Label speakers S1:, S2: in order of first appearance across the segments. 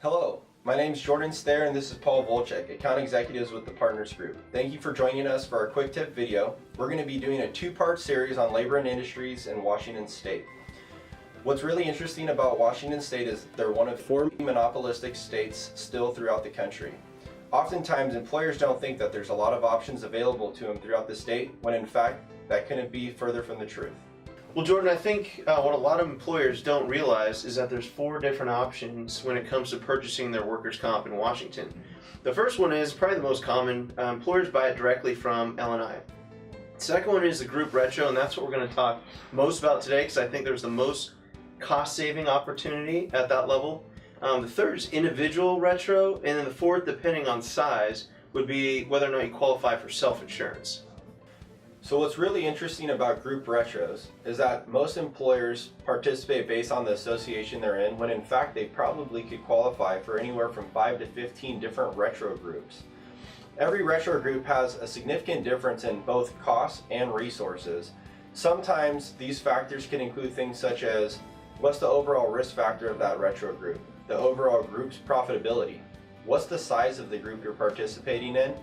S1: Hello, my name is Jordan Stair and this is Paul Volchek, Account Executives with the Partners Group. Thank you for joining us for our quick tip video. We're going to be doing a two-part series on labor and industries in Washington State. What's really interesting about Washington State is they're one of 4 monopolistic states still throughout the country. Oftentimes employers don't think that there's a lot of options available to them throughout the state, when in fact that couldn't be further from the truth.
S2: Well, Jordan, I think what a lot of employers don't realize is that there's 4 different options when it comes to purchasing their workers' comp in Washington. The first one is probably the most common. Employers buy it directly from L&I. The second one is the group retro, and that's what we're going to talk most about today because I think there's the most cost-saving opportunity at that level. The third is individual retro, and then the fourth, depending on size, would be whether or not you qualify for self-insurance.
S1: So what's really interesting about group retros is that most employers participate based on the association they're in, when in fact they probably could qualify for anywhere from 5 to 15 different retro groups. Every retro group has a significant difference in both costs and resources. Sometimes these factors can include things such as what's the overall risk factor of that retro group, the overall group's profitability, what's the size of the group you're participating in,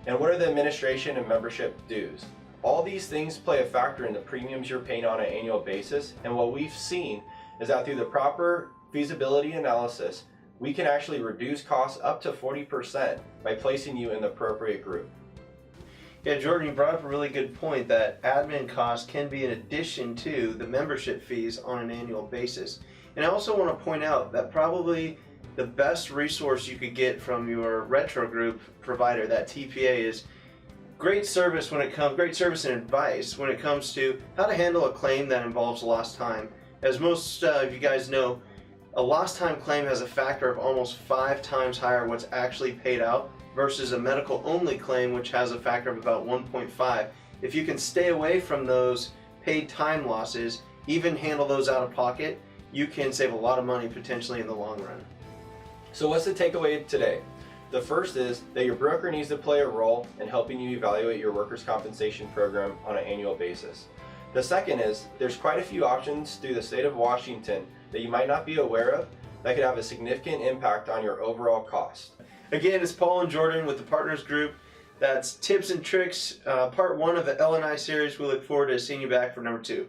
S1: and what are the administration and membership dues. All these things play a factor in the premiums you're paying on an annual basis, and what we've seen is that through the proper feasibility analysis, we can actually reduce costs up to 40% by placing you in the appropriate group.
S2: Yeah, Jordan, you brought up a really good point that admin costs can be in addition to the membership fees on an annual basis. And I also want to point out that probably the best resource you could get from your retro group provider, that TPA, is great service and advice when it comes to how to handle a claim that involves lost time. As most of you guys know, a lost time claim has a factor of almost 5 times higher what's actually paid out versus a medical only claim, which has a factor of about 1.5. If you can stay away from those paid time losses, even handle those out of pocket, you can save a lot of money potentially in the long run.
S1: So what's the takeaway today? The first is that your broker needs to play a role in helping you evaluate your workers' compensation program on an annual basis. The second is there's quite a few options through the state of Washington that you might not be aware of that could have a significant impact on your overall cost.
S2: Again, it's Paul and Jordan with the Partners Group. That's tips and tricks, part 1 of the L&I series. We look forward to seeing you back for number 2.